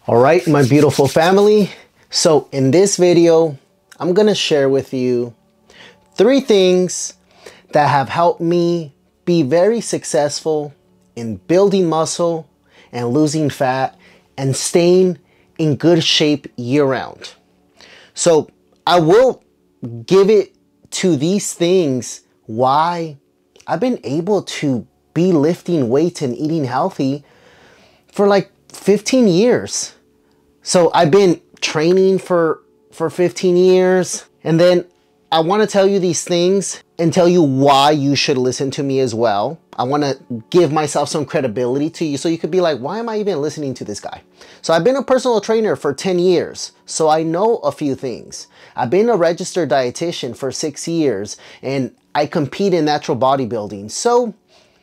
All right, my beautiful family. So in this video, I'm gonna share with you 3 things that have helped me be very successful in building muscle and losing fat and staying in good shape year round. So I will give it to these things why I've been able to be lifting weights and eating healthy for like 15 years. So I've been training for 15 years, and then I want to tell you these things and tell you why you should listen to me as well. I want to give myself some credibility to you so you could be like, why am I even listening to this guy? So I've been a personal trainer for 10 years, so I know a few things. I've been a registered dietitian for 6 years, and I compete in natural bodybuilding. So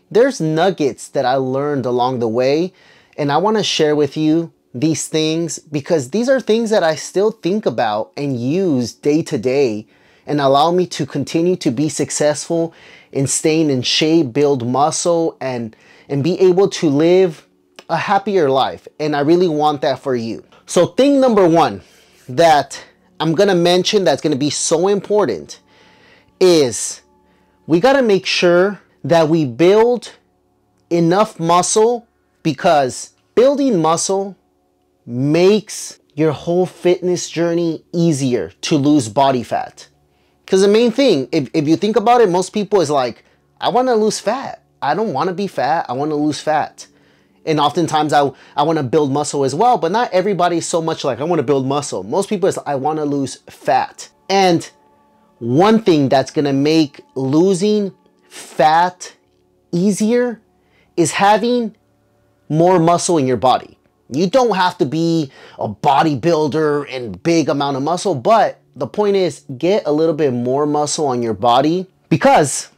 there's nuggets that I learned along the way, and I want to share with you these things because these are things that I still think about and use day to day and allow me to continue to be successful in staying in shape, build muscle, and be able to live a happier life. And I really want that for you. So thing number 1 that I'm gonna mention that's gonna be so important is we gotta make sure that we build enough muscle, because building muscle makes your whole fitness journey easier to lose body fat. Because the main thing, if you think about it, most people is like, I want to lose fat. I don't want to be fat. I want to lose fat. And oftentimes I want to build muscle as well, but not everybody is so much like, I want to build muscle. Most people is like, I want to lose fat. And one thing that's going to make losing fat easier is having more muscle in your body. You don't have to be a bodybuilder and big amount of muscle, but the point is get a little bit more muscle on your body, because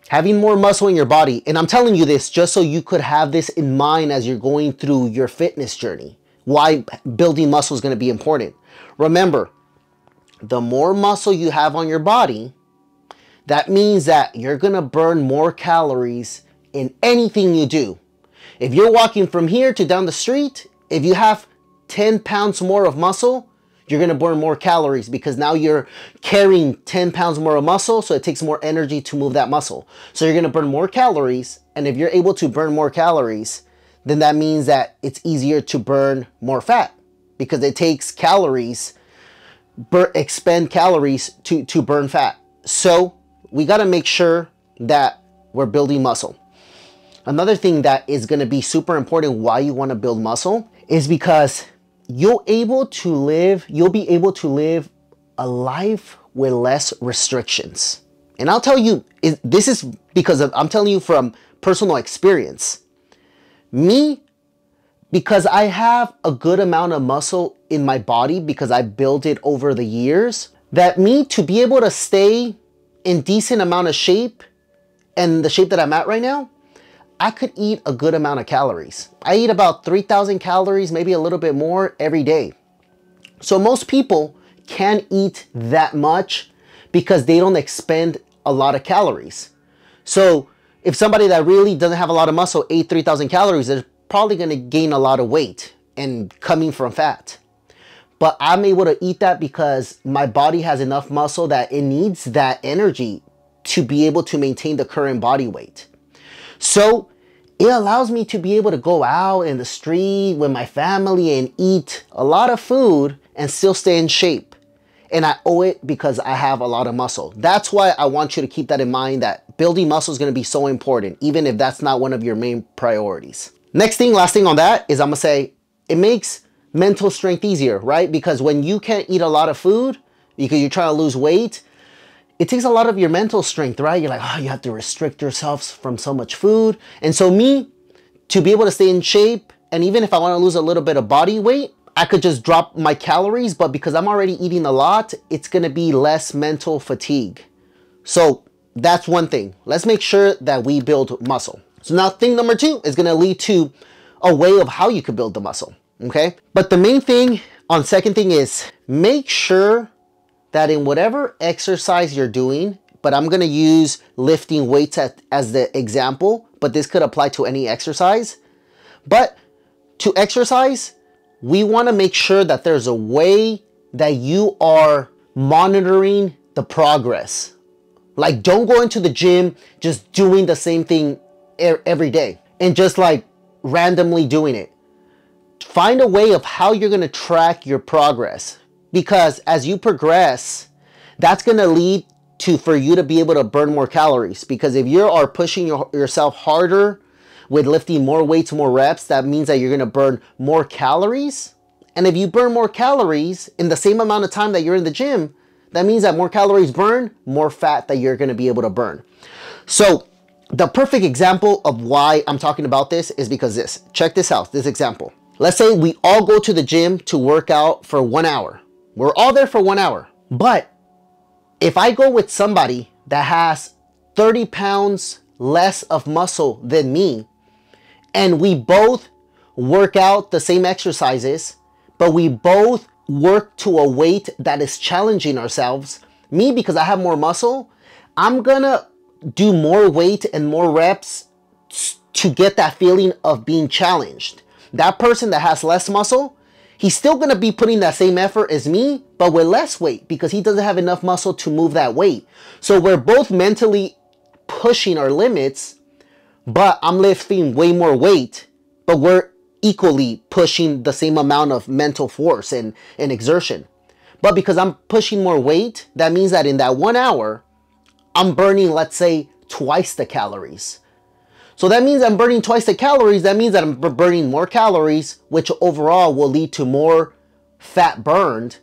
having more muscle in your body, and I'm telling you this just so you could have this in mind as you're going through your fitness journey, why building muscle is going to be important. Remember, the more muscle you have on your body, that means that you're going to burn more calories in anything you do. If you're walking from here to down the street, if you have 10 pounds more of muscle, you're going to burn more calories because now you're carrying 10 pounds more of muscle, so it takes more energy to move that muscle. So you're going to burn more calories, and if you're able to burn more calories, then that means that it's easier to burn more fat because it takes calories, expend calories to burn fat. So we got to make sure that we're building muscle. Another thing that is going to be super important why you want to build muscle is because you'll be able to live a life with less restrictions. And I'll tell you, this is because I'm telling you from personal experience. Me, because I have a good amount of muscle in my body because I built it over the years, that me to be able to stay in decent amount of shape and the shape that I'm at right now, I could eat a good amount of calories. I eat about 3,000 calories, maybe a little bit more every day. So most people can't eat that much because they don't expend a lot of calories. So if somebody that really doesn't have a lot of muscle ate 3,000 calories, they're probably going to gain a lot of weight and coming from fat. But I'm able to eat that because my body has enough muscle that it needs that energy to be able to maintain the current body weight. So it allows me to be able to go out in the street with my family and eat a lot of food and still stay in shape. And I owe it because I have a lot of muscle. That's why I want you to keep that in mind, that building muscle is going to be so important, even if that's not one of your main priorities. Last thing on that is I'm going to say it makes mental strength easier, right? Because when you can't eat a lot of food because you're trying to lose weight, it takes a lot of your mental strength, right? You're like, oh, you have to restrict yourself from so much food. And so me, to be able to stay in shape, and even if I want to lose a little bit of body weight, I could just drop my calories, but because I'm already eating a lot, it's going to be less mental fatigue. So that's one thing. Let's make sure that we build muscle. So now thing number 2 is going to lead to a way of how you could build the muscle, okay? But the main thing on second thing is make sure that in whatever exercise you're doing, but I'm gonna use lifting weights as the example, but this could apply to any exercise. But to exercise, we wanna make sure that there's a way that you are monitoring the progress. Like, don't go into the gym just doing the same thing every day and just like randomly doing it. Find a way of how you're gonna track your progress, because as you progress, that's gonna lead to for you to be able to burn more calories. Because if you are pushing yourself harder with lifting more weights, more reps, that means that you're gonna burn more calories. And if you burn more calories in the same amount of time that you're in the gym, that means that more calories burn, more fat that you're gonna be able to burn. So the perfect example of why I'm talking about this is because check this out, this example. Let's say we all go to the gym to work out for 1 hour. We're all there for 1 hour. But if I go with somebody that has 30 pounds less of muscle than me, and we both work out the same exercises, but we both work to a weight that is challenging ourselves, me, because I have more muscle, I'm gonna do more weight and more reps to get that feeling of being challenged. That person that has less muscle, he's still gonna be putting that same effort as me, but with less weight, because he doesn't have enough muscle to move that weight. So we're both mentally pushing our limits, but I'm lifting way more weight, but we're equally pushing the same amount of mental force and exertion. But because I'm pushing more weight, that means that in that 1 hour, I'm burning, let's say, twice the calories. So that means I'm burning twice the calories. That means that I'm burning more calories, which overall will lead to more fat burned.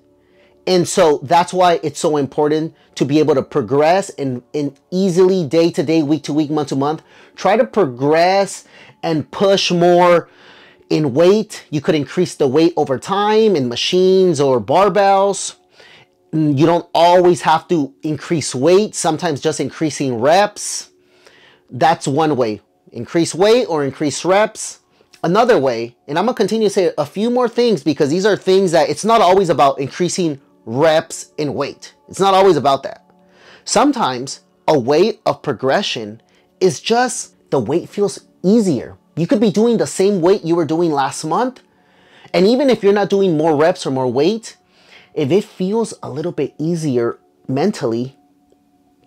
And so that's why it's so important to be able to progress in easily day to day, week to week, month to month. Try to progress and push more in weight. You could increase the weight over time in machines or barbells. You don't always have to increase weight. Sometimes just increasing reps. That's one way. Increase weight or increase reps. Another way, and I'm gonna continue to say a few more things, because these are things that it's not always about increasing reps and weight. It's not always about that. Sometimes a way of progression is just the weight feels easier. You could be doing the same weight you were doing last month, and even if you're not doing more reps or more weight, if it feels a little bit easier mentally,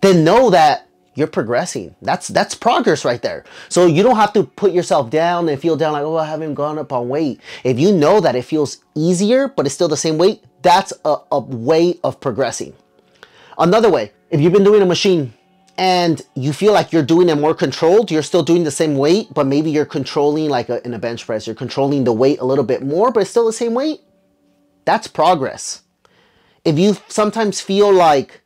then know that you're progressing. That's progress right there. So you don't have to put yourself down and feel down like, oh, I haven't gone up on weight. If you know that it feels easier, but it's still the same weight, that's a way of progressing. Another way, if you've been doing a machine and you feel like you're doing it more controlled, you're still doing the same weight, but maybe you're controlling, like in a bench press, you're controlling the weight a little bit more, but it's still the same weight, that's progress. If you sometimes feel like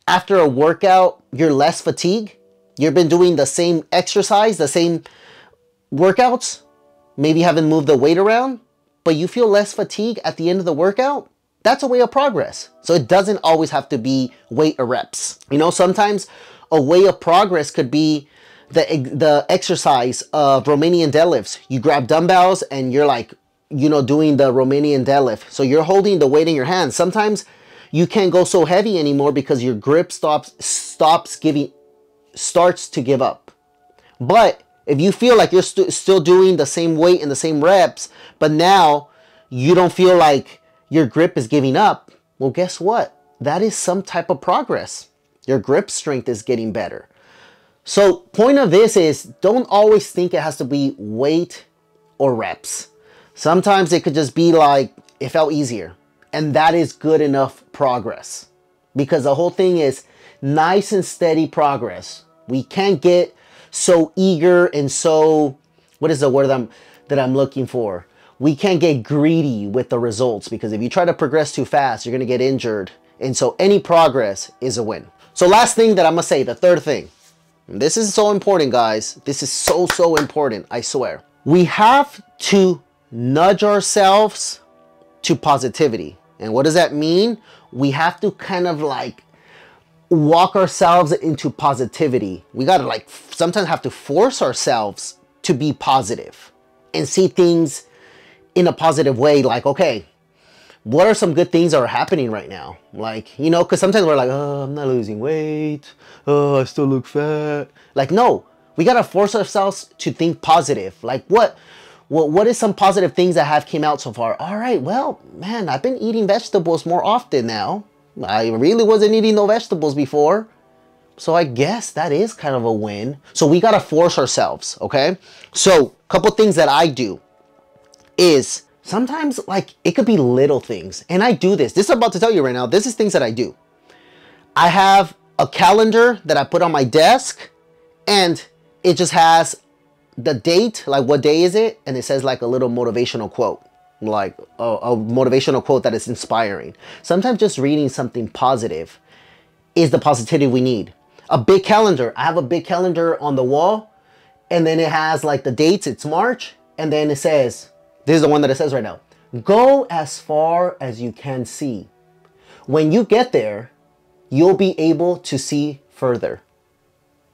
after a workout, you're less fatigued, you've been doing the same exercise, the same workouts, maybe haven't moved the weight around, but you feel less fatigue at the end of the workout, that's a way of progress. So it doesn't always have to be weight or reps. You know, sometimes a way of progress could be the exercise of Romanian deadlifts. You grab dumbbells and you're like, you know, doing the Romanian deadlift. So you're holding the weight in your hands. Sometimes you can't go so heavy anymore because your grip starts to give up. But if you feel like you're still doing the same weight and the same reps, but now you don't feel like your grip is giving up, well, guess what? That is some type of progress. Your grip strength is getting better. So point of this is, don't always think it has to be weight or reps. Sometimes it could just be like, it felt easier. And that is good enough progress. Because the whole thing is nice and steady progress. We can't get so eager and so, what is the word that I'm looking for? We can't get greedy with the results, because if you try to progress too fast, you're going to get injured. And so any progress is a win. So last thing that I'm going to say, the third thing. This is so important, guys. This is so important, I swear. We have to nudge ourselves to positivity. And what does that mean? We have to kind of like walk ourselves into positivity. We got to like sometimes have to force ourselves to be positive and see things in a positive way. Like, okay, what are some good things that are happening right now? Like, you know, because sometimes we're like, oh, I'm not losing weight. Oh, I still look fat. Like, no, we got to force ourselves to think positive. Like, what is some positive things that have came out so far? All right, well, man, I've been eating vegetables more often now. I really wasn't eating no vegetables before. So I guess that is kind of a win. So we got to force ourselves, okay? So a couple things that I do is sometimes, like, it could be little things. And I do this. This I'm about to tell you right now. This is things that I do. I have a calendar that I put on my desk, and it just has the date, like what day is it? And it says like a little motivational quote, like a motivational quote that is inspiring. Sometimes just reading something positive is the positivity we need. A big calendar. I have a big calendar on the wall, and then it has like the dates. It's March, and then it says, this is the one that it says right now, go as far as you can see. When you get there, you'll be able to see further.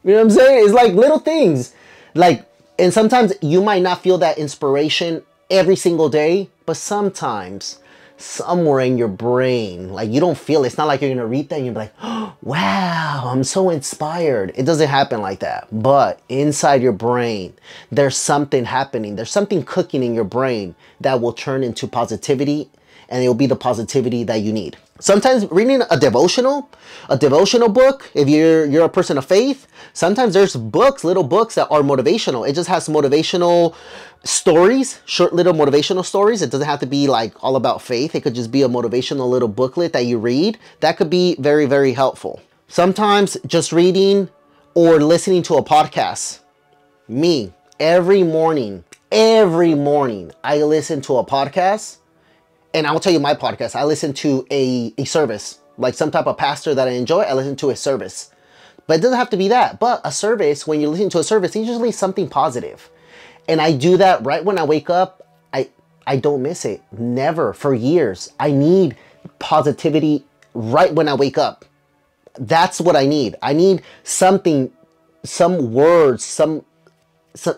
You know what I'm saying? It's like little things. Like, and sometimes you might not feel that inspiration every single day, but sometimes somewhere in your brain, like you don't feel it. It's not like you're going to read that and you're like, oh, wow, I'm so inspired. It doesn't happen like that. But inside your brain, there's something happening. There's something cooking in your brain that will turn into positivity, and it will be the positivity that you need. Sometimes reading a devotional book, if you're a person of faith, sometimes there's books, little books that are motivational. It just has motivational stories, short little motivational stories. It doesn't have to be like all about faith. It could just be a motivational little booklet that you read. That could be very, very helpful. Sometimes just reading or listening to a podcast. Me, every morning, I listen to a podcast. And I will tell you my podcast. I listen to a service, like some type of pastor that I enjoy. I listen to a service, but it doesn't have to be that. But a service, when you listen to a service, it's usually something positive. And I do that right when I wake up. I don't miss it. Never, for years. I need positivity right when I wake up. That's what I need. I need something, some words,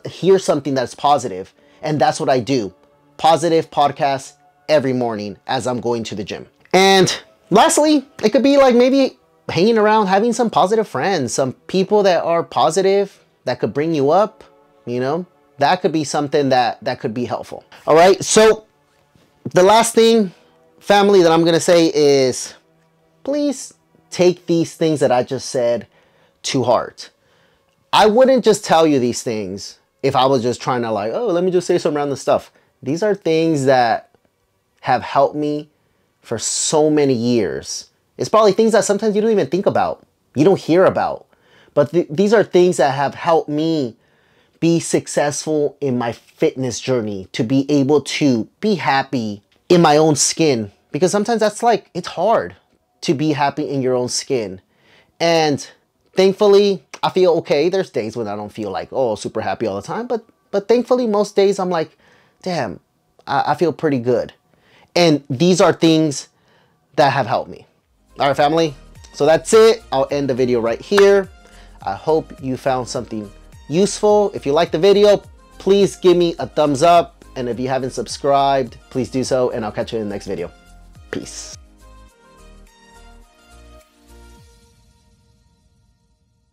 hear something that's positive. And that's what I do. Positive podcasts every morning as I'm going to the gym. And lastly, it could be like maybe hanging around, having some positive friends, some people that are positive, that could bring you up, you know, that could be something that could be helpful. All right. So the last thing, family, that I'm going to say is please take these things that I just said to heart. I wouldn't just tell you these things if I was just trying to like, oh, let me just say some random stuff. These are things that have helped me for so many years. It's probably things that sometimes you don't even think about, you don't hear about, but these are things that have helped me be successful in my fitness journey, to be able to be happy in my own skin, because sometimes that's like, it's hard to be happy in your own skin. And thankfully, I feel okay. There's days when I don't feel like, oh, super happy all the time, but thankfully most days I'm like, damn, I feel pretty good. And these are things that have helped me. All right, family. So that's it. I'll end the video right here. I hope you found something useful. If you liked the video, please give me a thumbs up. And if you haven't subscribed, please do so. And I'll catch you in the next video. Peace.